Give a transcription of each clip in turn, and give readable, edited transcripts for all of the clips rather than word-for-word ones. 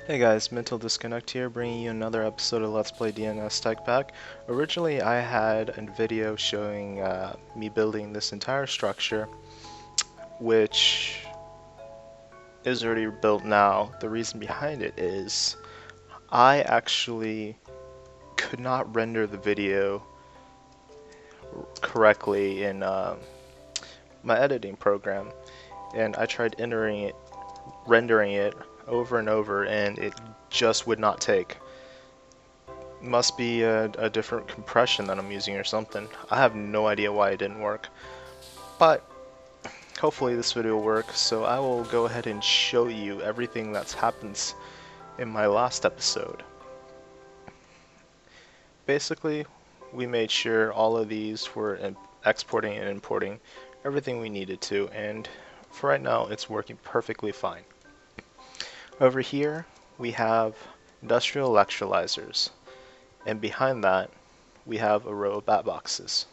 Hey guys, Mental Disconnect here, bringing you another episode of Let's Play DNS TECHPACK. Originally I had a video showing me building this entire structure, which is already built now. The reason behind it is I actually could not render the video correctly in my editing program, and I tried rendering it over and over, and it just would not take. Must be a different compression that I'm using or something. I have no idea why it didn't work, but hopefully this video will work. So I will go ahead and show you everything that's happened in my last episode. Basically, we made sure all of these were exporting and importing everything we needed to, and for right now it's working perfectly fine. Over here we have industrial electrolyzers, and behind that we have a row of bat boxes,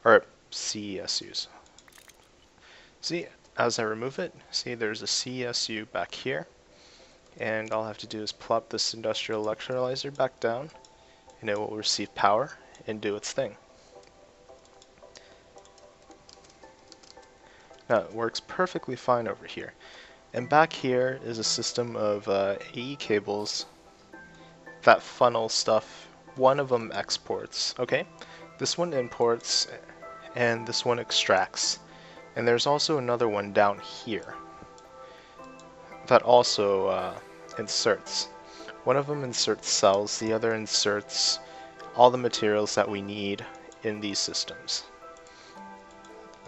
or CESUs. See, as I remove it, see there's a CESU back here, and all I have to do is plop this industrial electrolyzer back down, and it will receive power and do its thing. Now it works perfectly fine over here. And back here is a system of AE cables that funnel stuff. One of them exports, okay? This one imports, and this one extracts. And there's also another one down here that also inserts. One of them inserts cells, the other inserts all the materials that we need in these systems.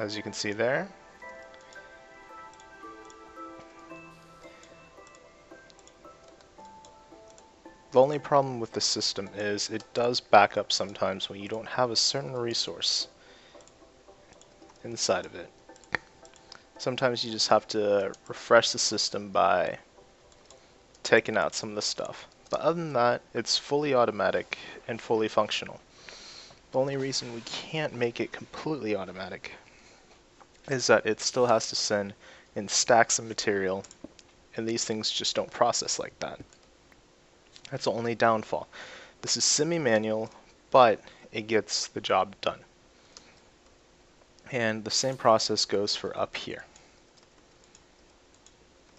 As you can see there. The only problem with the system is it does back up sometimes when you don't have a certain resource inside of it. Sometimes you just have to refresh the system by taking out some of the stuff. But other than that, it's fully automatic and fully functional. The only reason we can't make it completely automatic is that it still has to send in stacks of material, and these things just don't process like that. That's the only downfall. This is semi-manual, but it gets the job done. And the same process goes for up here.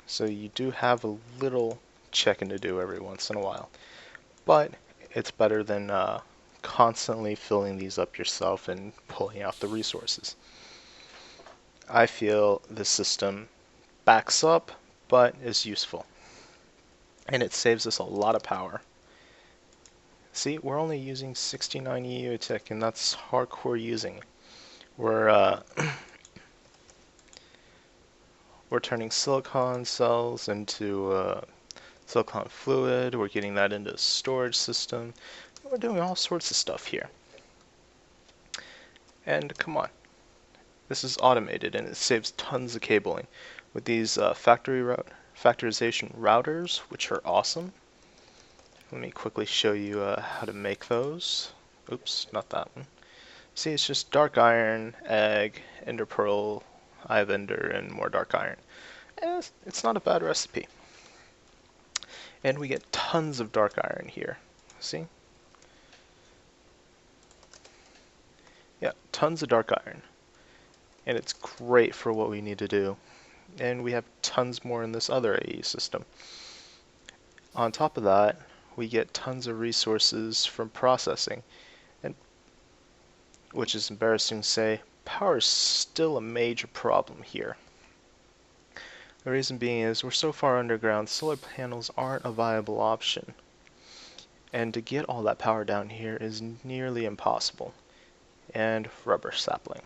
So you do have a little checking to do every once in a while, but it's better than constantly filling these up yourself and pulling out the resources. I feel this system backs up, but is useful. And it saves us a lot of power. See, we're only using 69 EU tick, and that's hardcore using. We're we're turning silicon cells into silicon fluid. We're getting that into a storage system. We're doing all sorts of stuff here. And come on, this is automated, and it saves tons of cabling with these factorization routers, which are awesome. Let me quickly show you how to make those. Oops, not that one. See, it's just dark iron, egg, ender pearl, eye ender, and more dark iron. And it's not a bad recipe. And we get tons of dark iron here. See? Yeah, tons of dark iron. And it's great for what we need to do. And we have tons more in this other AE system. On top of that, we get tons of resources from processing, and which is embarrassing to say, power is still a major problem here. The reason being is we're so far underground, solar panels aren't a viable option, and to get all that power down here is nearly impossible. And rubber sapling.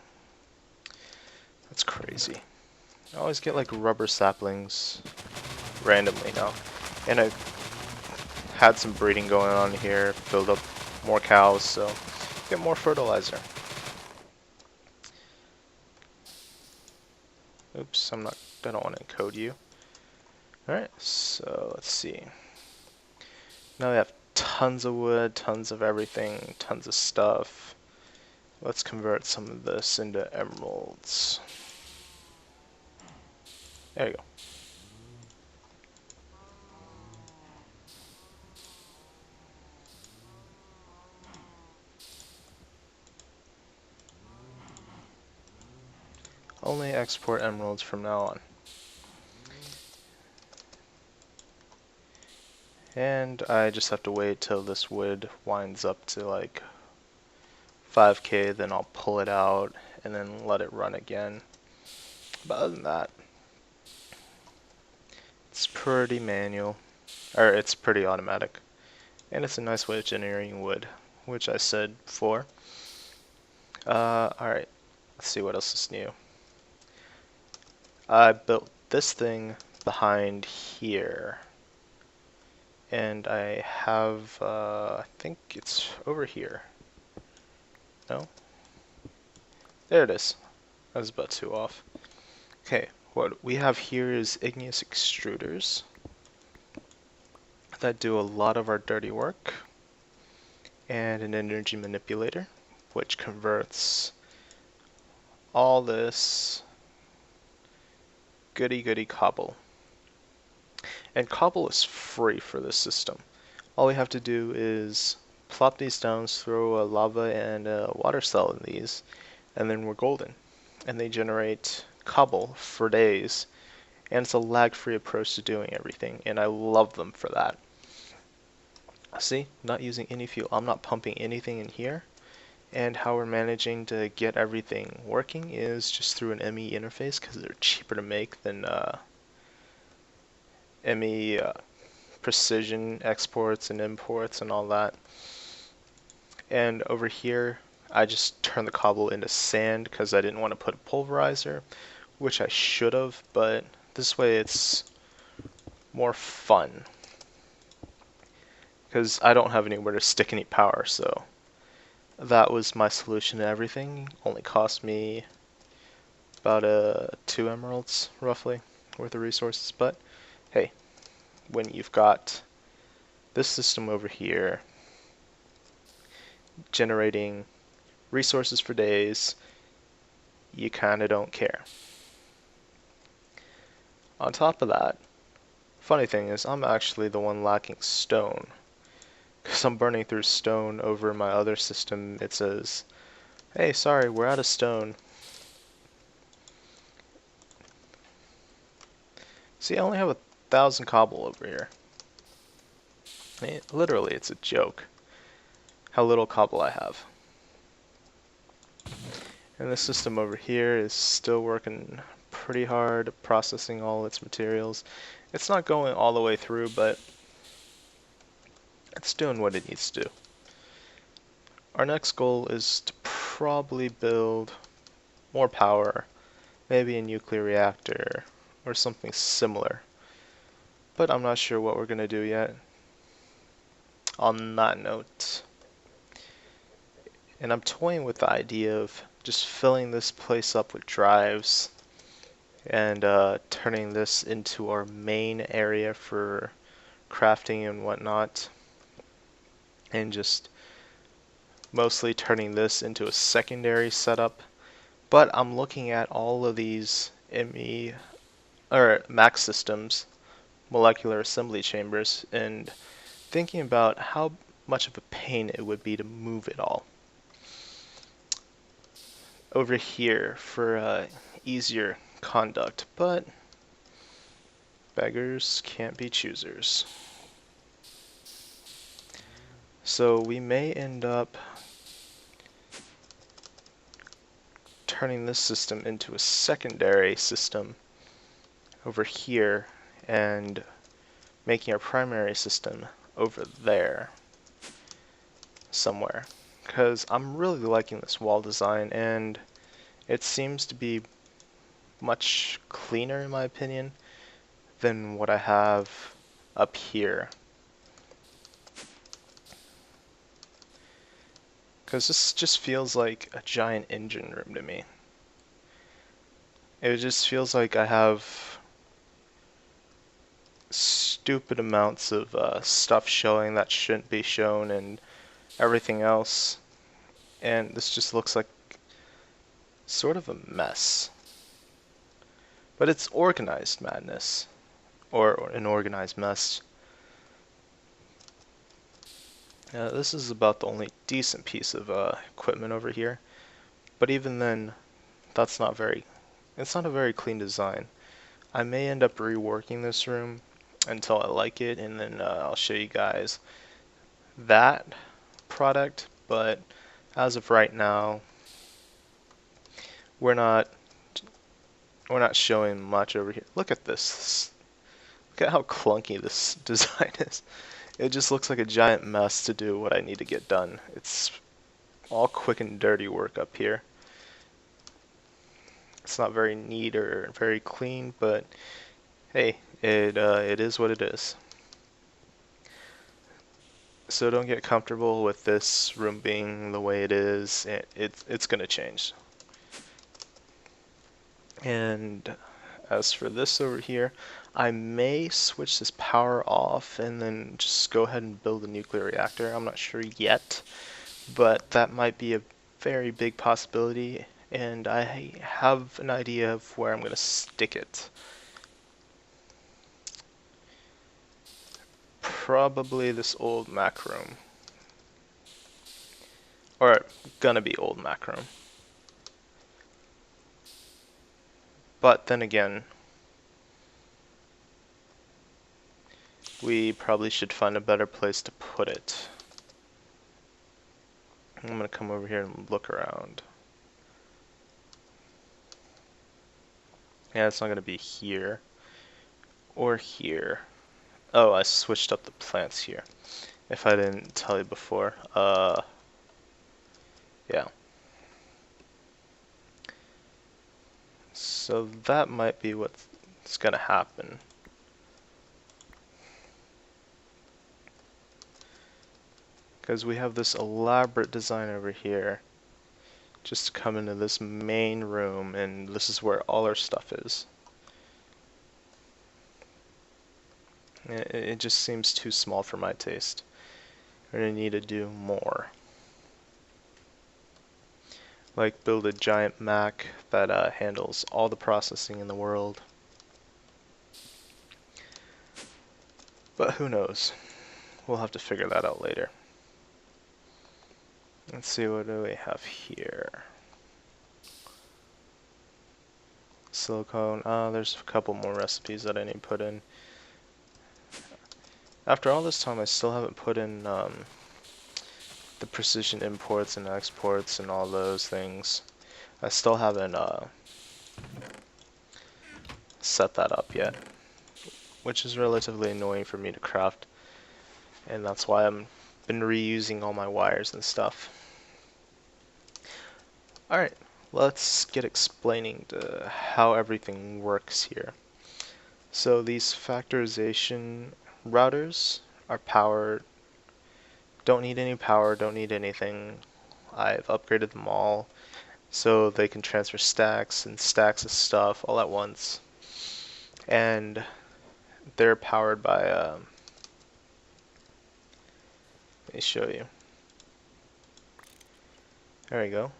That's crazy. I always get like rubber saplings randomly now, and I've had some breeding going on here, build up more cows, so get more fertilizer. Oops, I don't want to encode you. Alright, so let's see. Now we have tons of wood, tons of everything, tons of stuff. Let's convert some of this into emeralds. There you go. only export emeralds from now on. And I just have to wait till this wood winds up to like 5k, then I'll pull it out and then let it run again. But other than that, it's pretty manual, or it's pretty automatic. And it's a nice way of generating wood, which I said before. Alright, let's see what else is new. I built this thing behind here. And I have, I think it's over here. No? There it is. I was about 2 off. Okay, what we have here is igneous extruders that do a lot of our dirty work, and an energy manipulator, which converts all this goody cobble. And cobble is free for this system. All we have to do is plop these down, throw a lava and a water cell in these, and then we're golden. And they generate cobble for days, and it's a lag-free approach to doing everything, and I love them for that. See, not using any fuel. I'm not pumping anything in here, and how we're managing to get everything working is just through an ME interface, because they're cheaper to make than ME precision exports and imports and all that. And over here, I just turned the cobble into sand because I didn't want to put a pulverizer, which I should have, but this way it's more fun. Because I don't have anywhere to stick any power, so that was my solution to everything. Only cost me about 2 emeralds, roughly, worth of resources, but hey, when you've got this system over here generating resources for days, you kinda don't care. On top of that, funny thing is I'm actually the one lacking stone, because I'm burning through stone over my other system. It says, hey, sorry, we're out of stone. See, I only have 1,000 cobble over here. Literally, it's a joke how little cobble I have. And this system over here is still working pretty hard, processing all its materials. It's not going all the way through, but it's doing what it needs to do. Our next goal is to probably build more power, maybe a nuclear reactor or something similar. But I'm not sure what we're going to do yet. On that note, and I'm toying with the idea of just filling this place up with drives and turning this into our main area for crafting and whatnot, and just mostly turning this into a secondary setup. But I'm looking at all of these ME or Mac systems, molecular assembly chambers, and thinking about how much of a pain it would be to move it all over here for easier conduct, but beggars can't be choosers. So we may end up turning this system into a secondary system over here and making our primary system over there somewhere, because I'm really liking this wall design and it seems to be much cleaner in my opinion than what I have up here. Because this just feels like a giant engine room to me. It just feels like I have stupid amounts of stuff showing that shouldn't be shown and everything else. And this just looks like sort of a mess. But it's organized madness. Or an organized mess. This is about the only decent piece of equipment over here. But even then, that's not very It's not a very clean design. I may end up reworking this room until I like it, and then I'll show you guys that product, but as of right now, we're not showing much over here. Look at this. Look at how clunky this design is. It just looks like a giant mess to do what I need to get done. It's all quick and dirty work up here. It's not very neat or very clean, but hey, it is what it is. So don't get comfortable with this room being the way it is. It's gonna change. And as for this over here, I may switch this power off and then just go ahead and build a nuclear reactor. I'm not sure yet, but that might be a very big possibility, and I have an idea of where I'm going to stick it. Probably this old Mac room. Or gonna be old Mac room. But then again, we probably should find a better place to put it. I'm going to come over here and look around. Yeah, it's not going to be here or here. Oh, I switched up the plants here. If I didn't tell you before. Yeah. So that might be what's going to happen. Because we have this elaborate design over here. Just to come into this main room, and this is where all our stuff is. It just seems too small for my taste. We're going to need to do more. Like build a giant Mac that handles all the processing in the world. But who knows? We'll have to figure that out later. Let's see, what do we have here? Silicone. There's a couple more recipes that I need to put in. After all this time, I still haven't put in the precision imports and exports and all those things. I still haven't set that up yet, which is relatively annoying for me to craft, and that's why I've been reusing all my wires and stuff. Alright, let's get explaining to how everything works here. So these factorization routers are powered, don't need any power, don't need anything. I've upgraded them all so they can transfer stacks and stacks of stuff all at once. And they're powered by, let me show you. There we go.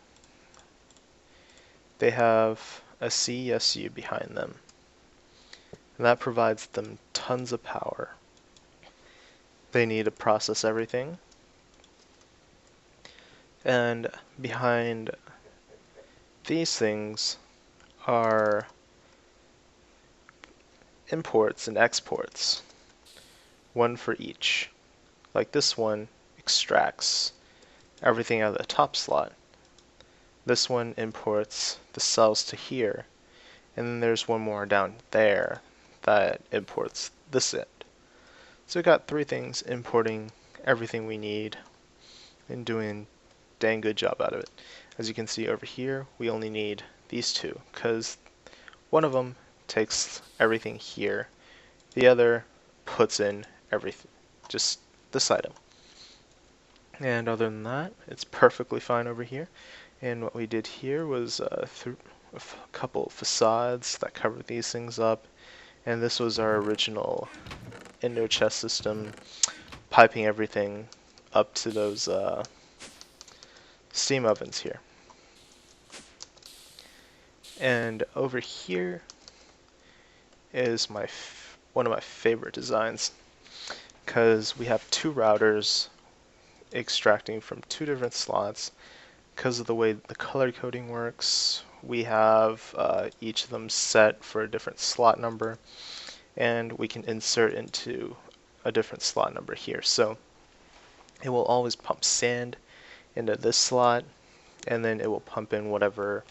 They have a CSU behind them, and that provides them tons of power. They need to process everything, and behind these things are imports and exports, one for each. Like this one extracts everything out of the top slot. This one imports the cells to here, and then there's one more down there that imports this end. So we got three things importing everything we need and doing a dang good job out of it. As you can see over here, we only need these two, because one of them takes everything here, the other puts in everything, just this item. And other than that, it's perfectly fine over here. And what we did here was through a couple of facades that covered these things up, and this was our original Indo chest system, piping everything up to those steam ovens here. And over here is one of my favorite designs, because we have two routers extracting from two different slots because of the way the color coding works, we have each of them set for a different slot number, and we can insert into a different slot number here. So it will always pump sand into this slot, and then it will pump in whatever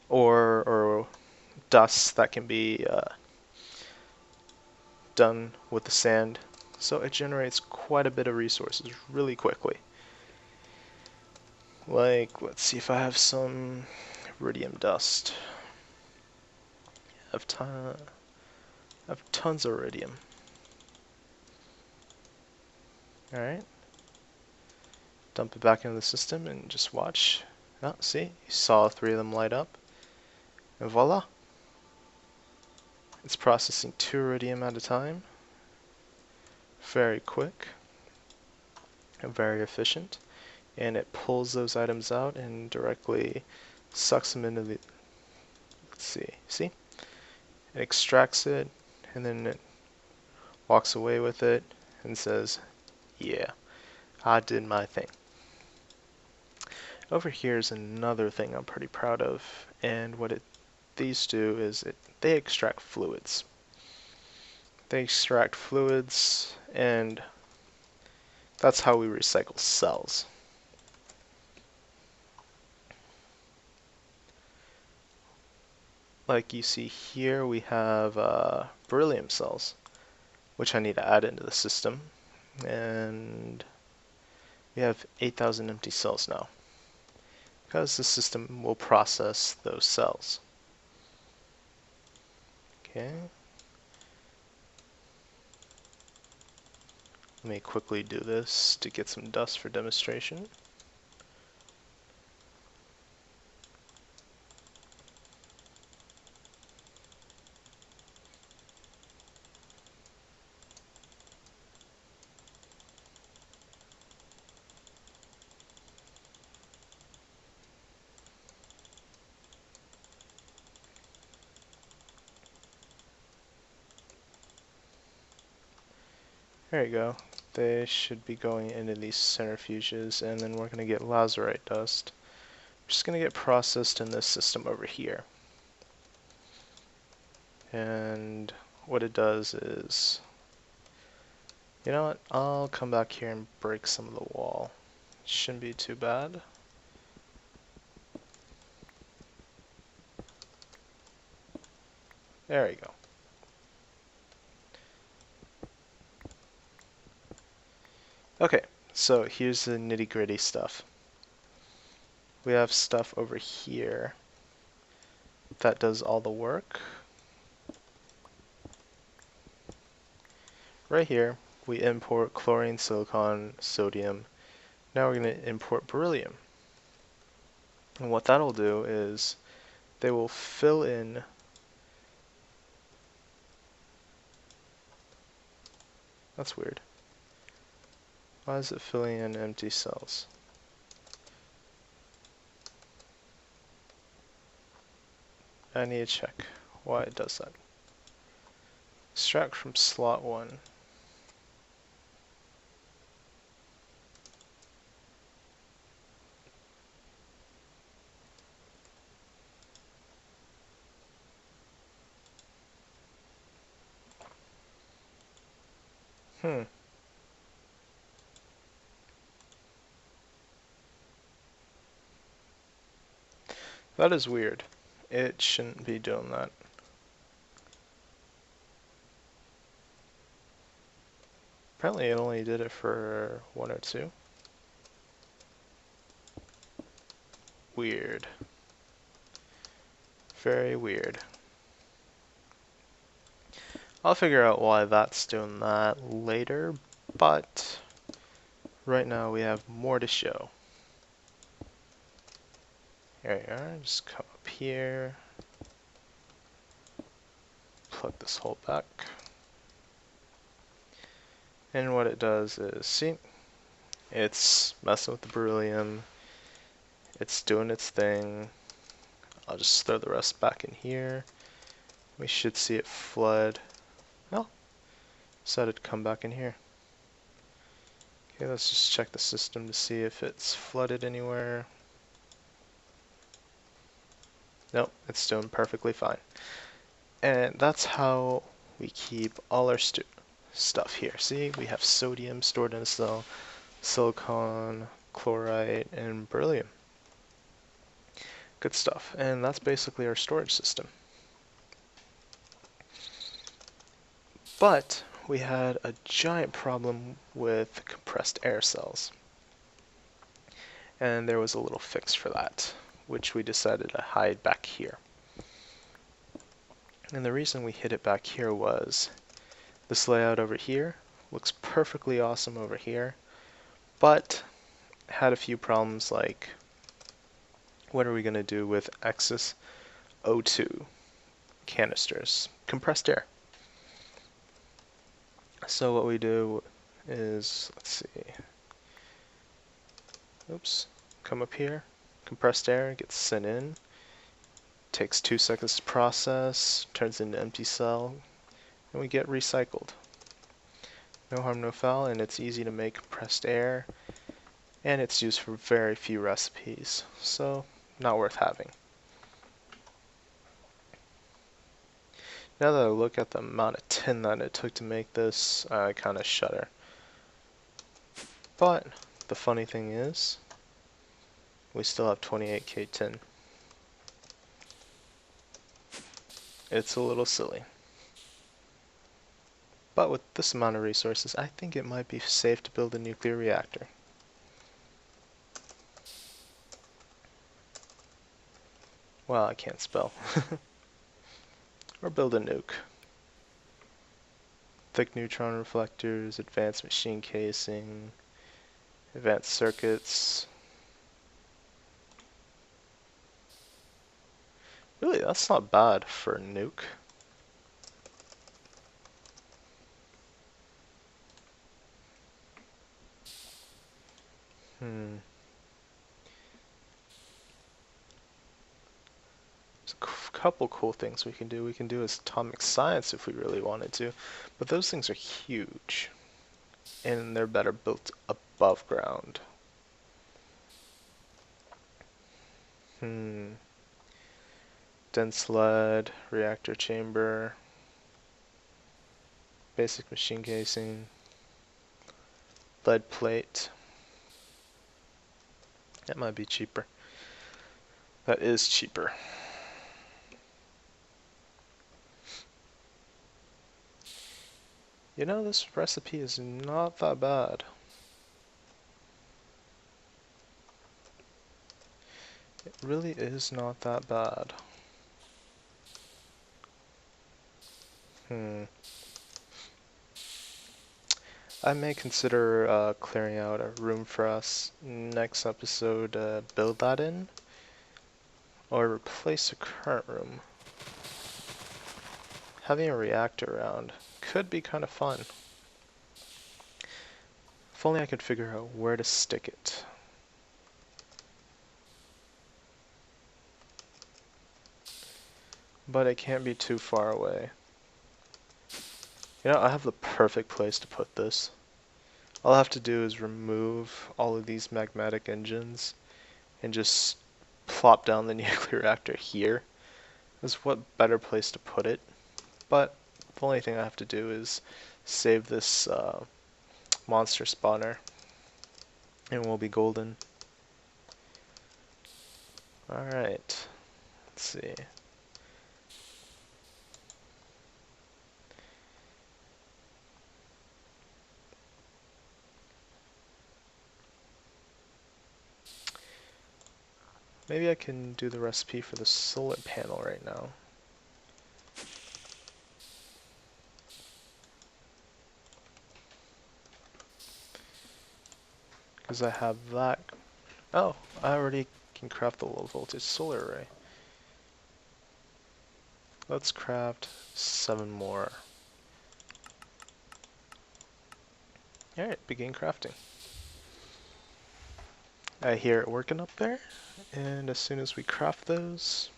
ore or dust that can be done with the sand. So it generates quite a bit of resources really quickly. Like, let's see if I have some iridium dust. I have tons of iridium. Alright. Dump it back into the system and just watch. Oh, see? You saw 3 of them light up. And voila! It's processing 2 iridium at a time. Very quick. And very efficient. And it pulls those items out and directly sucks them into the... Let's see? It extracts it, and then it walks away with it and says, yeah, I did my thing. Over here is another thing I'm pretty proud of, and what these do is they extract fluids. They extract fluids, and that's how we recycle cells. Like you see here, we have beryllium cells, which I need to add into the system, and we have 8,000 empty cells now, because the system will process those cells. Okay. Let me quickly do this to get some dust for demonstration. There you go. They should be going into these centrifuges, and then we're going to get lazurite dust. Just going to get processed in this system over here. And what it does is, you know what, I'll come back here and break some of the wall. Shouldn't be too bad. There you go. Okay, so here's the nitty-gritty stuff. We have stuff over here that does all the work. Right here, we import chlorine, silicon, sodium. Now we're going to import beryllium. And what that'll do is they will fill in That's weird. Why is it filling in empty cells? I need to check why it does that. Extract from slot 1. That is weird. It shouldn't be doing that. Apparently it only did it for 1 or 2. Weird. Very weird. I'll figure out why that's doing that later, but right now we have more to show. Here we are, just come up here, plug this hole back, and what it does is, see, it's messing with the beryllium, it's doing its thing. I'll just throw the rest back in here. We should see it flood. Oh, decided to come back in here. Okay, let's just check the system to see if it's flooded anywhere. Nope, it's doing perfectly fine. And that's how we keep all our stuff here. See, we have sodium stored in a cell, silicon, chloride, and beryllium. Good stuff. And that's basically our storage system. But we had a giant problem with compressed air cells. And there was a little fix for that, which we decided to hide back here. And the reason we hid it back here was this layout over here looks perfectly awesome over here, but had a few problems like what are we going to do with excess O2 canisters, compressed air. So what we do is, let's see, oops, come up here, compressed air gets sent in, takes 2 seconds to process, turns into empty cell, and we get recycled. No harm, no foul, and it's easy to make compressed air, and it's used for very few recipes, so not worth having. Now that I look at the amount of tin that it took to make this, I kind of shudder. But the funny thing is, we still have 28K tin. It's a little silly. But with this amount of resources, I think it might be safe to build a nuclear reactor. Well, I can't spell. Or build a nuke. Thick neutron reflectors, advanced machine casing, advanced circuits. Really, that's not bad for a nuke. There's a couple cool things we can do. We can do atomic science if we really wanted to, but those things are huge, and they're better built above ground. Dense lead, reactor chamber, basic machine casing, lead plate. That might be cheaper. That is cheaper. You know, this recipe is not that bad. It really is not that bad. I may consider clearing out a room for us next episode to build that in, or replace a current room. Having a reactor around could be kind of fun. If only I could figure out where to stick it. But it can't be too far away. You know, I have the perfect place to put this. All I have to do is remove all of these magmatic engines and just plop down the nuclear reactor here. Is what better place to put it. But the only thing I have to do is save this monster spawner and we'll be golden. Alright, let's see. Maybe I can do the recipe for the solar panel right now. Because I have that. Oh, I already can craft the low voltage solar array. Let's craft 7 more. Alright, begin crafting. I hear it working up there, and as soon as we craft those,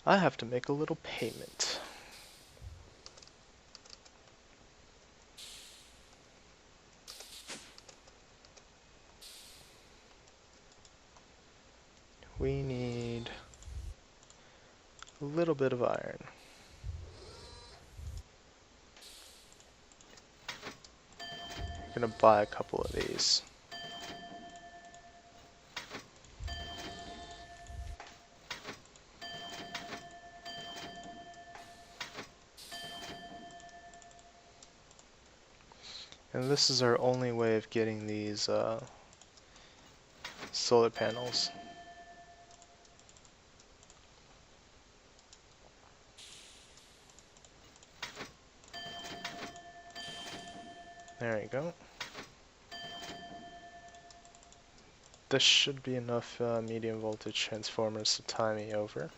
I have to make a little payment. we need a little bit of iron. I'm gonna buy a couple of these. And this is our only way of getting these solar panels. There you go. This should be enough medium voltage transformers to tie me over.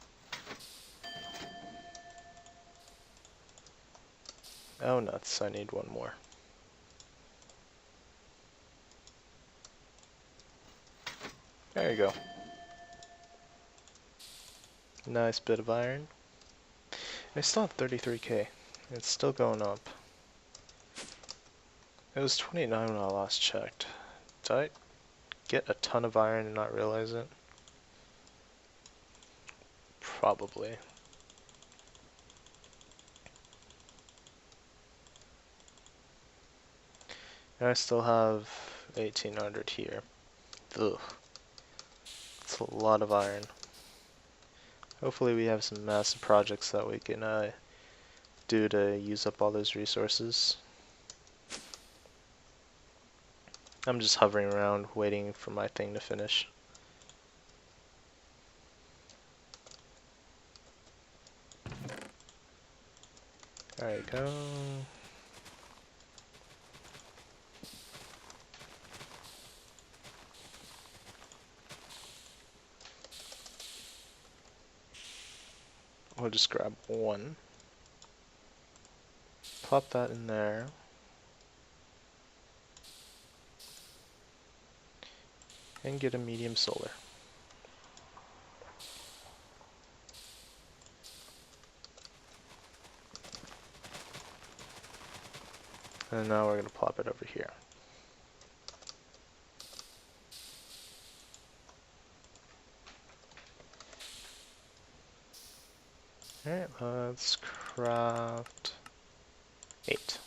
Oh nuts, I need one more. There you go. Nice bit of iron. I still have 33k. It's still going up. It was 29 when I last checked. Did I get a ton of iron and not realize it? Probably. And I still have 1800 here. Ugh. That's a lot of iron. Hopefully we have some massive projects that we can do to use up all those resources. I'm just hovering around waiting for my thing to finish. There you go. We'll just grab one. Plop that in there. And get a medium solar. And now we're going to plop it over here. Alright, let's craft 8.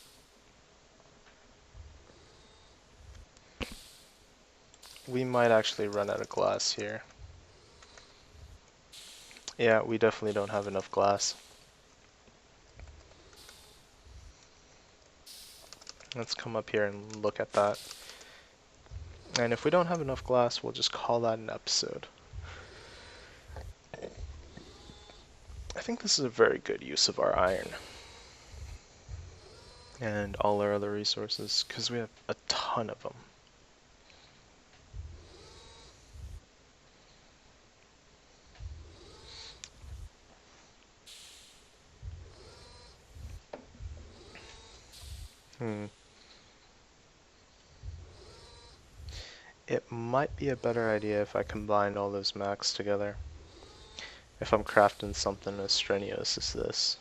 We might actually run out of glass here. Yeah, we definitely don't have enough glass. Let's come up here and look at that. And if we don't have enough glass, we'll just call that an episode. I think this is a very good use of our iron. And all our other resources, because we have a ton of them. It might be a better idea if I combine all those machs together. If I'm crafting something as strenuous as this.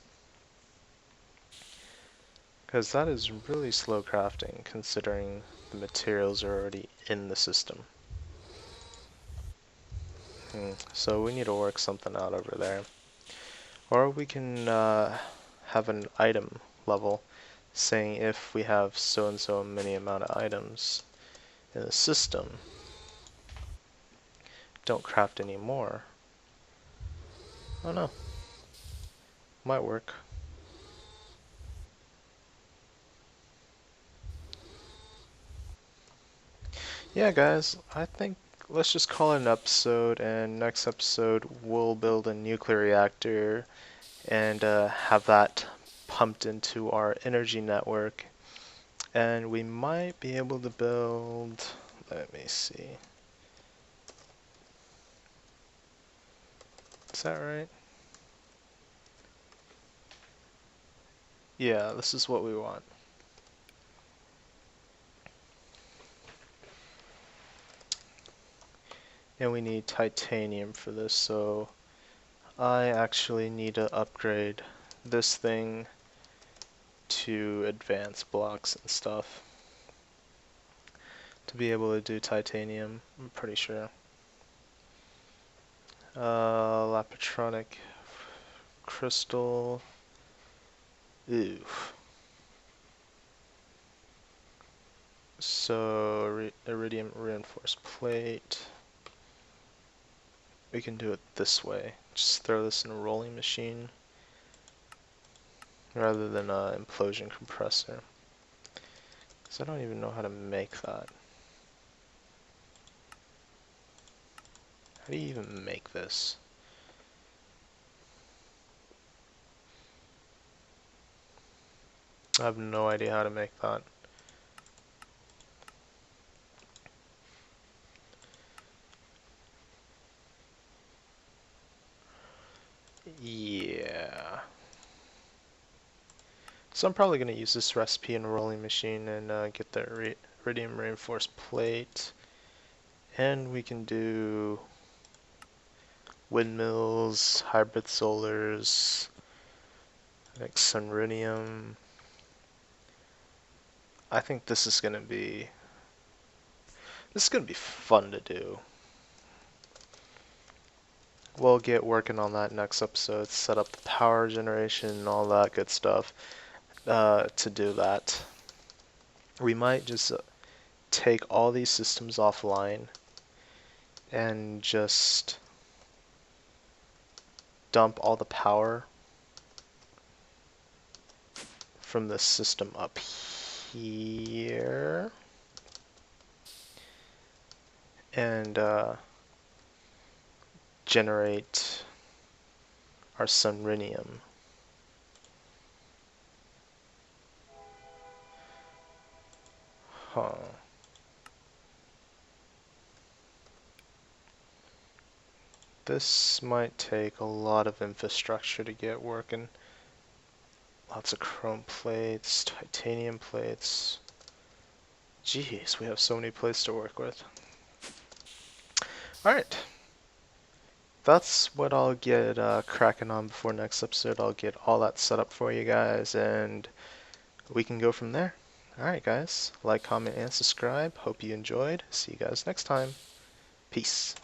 Because that is really slow crafting, considering the materials are already in the system. So we need to work something out over there. Or we can have an item level saying if we have so and so many amount of items in the system, don't craft any more. I don't know. Might work. Yeah, guys, I think let's just call it an episode, and next episode we'll build a nuclear reactor and have that pumped into our energy network. And we might be able to build, let me see. Is that right? Yeah, this is what we want. And we need titanium for this, so I actually need to upgrade this thing to advanced blocks and stuff to be able to do titanium, I'm pretty sure. Lapatronic crystal. Ooh. So iridium reinforced plate. We can do it this way. Just throw this in a rolling machine rather than an implosion compressor. Because I don't even know how to make that. How do you even make this? I have no idea how to make that. Yeah. So I'm probably going to use this recipe in a rolling machine and get the iridium reinforced plate. And we can do windmills, hybrid solars, like sunrinium. I think this is going to be fun to do. We'll get working on that next episode, set up the power generation and all that good stuff to do that. We might just take all these systems offline and just dump all the power from the system up here and generate our sunrinium. Huh. This might take a lot of infrastructure to get working. Lots of chrome plates, titanium plates. Jeez, we have so many plates to work with. Alright. That's what I'll get cracking on before next episode. I'll get all that set up for you guys and we can go from there. Alright guys, like, comment, and subscribe. Hope you enjoyed. See you guys next time. Peace.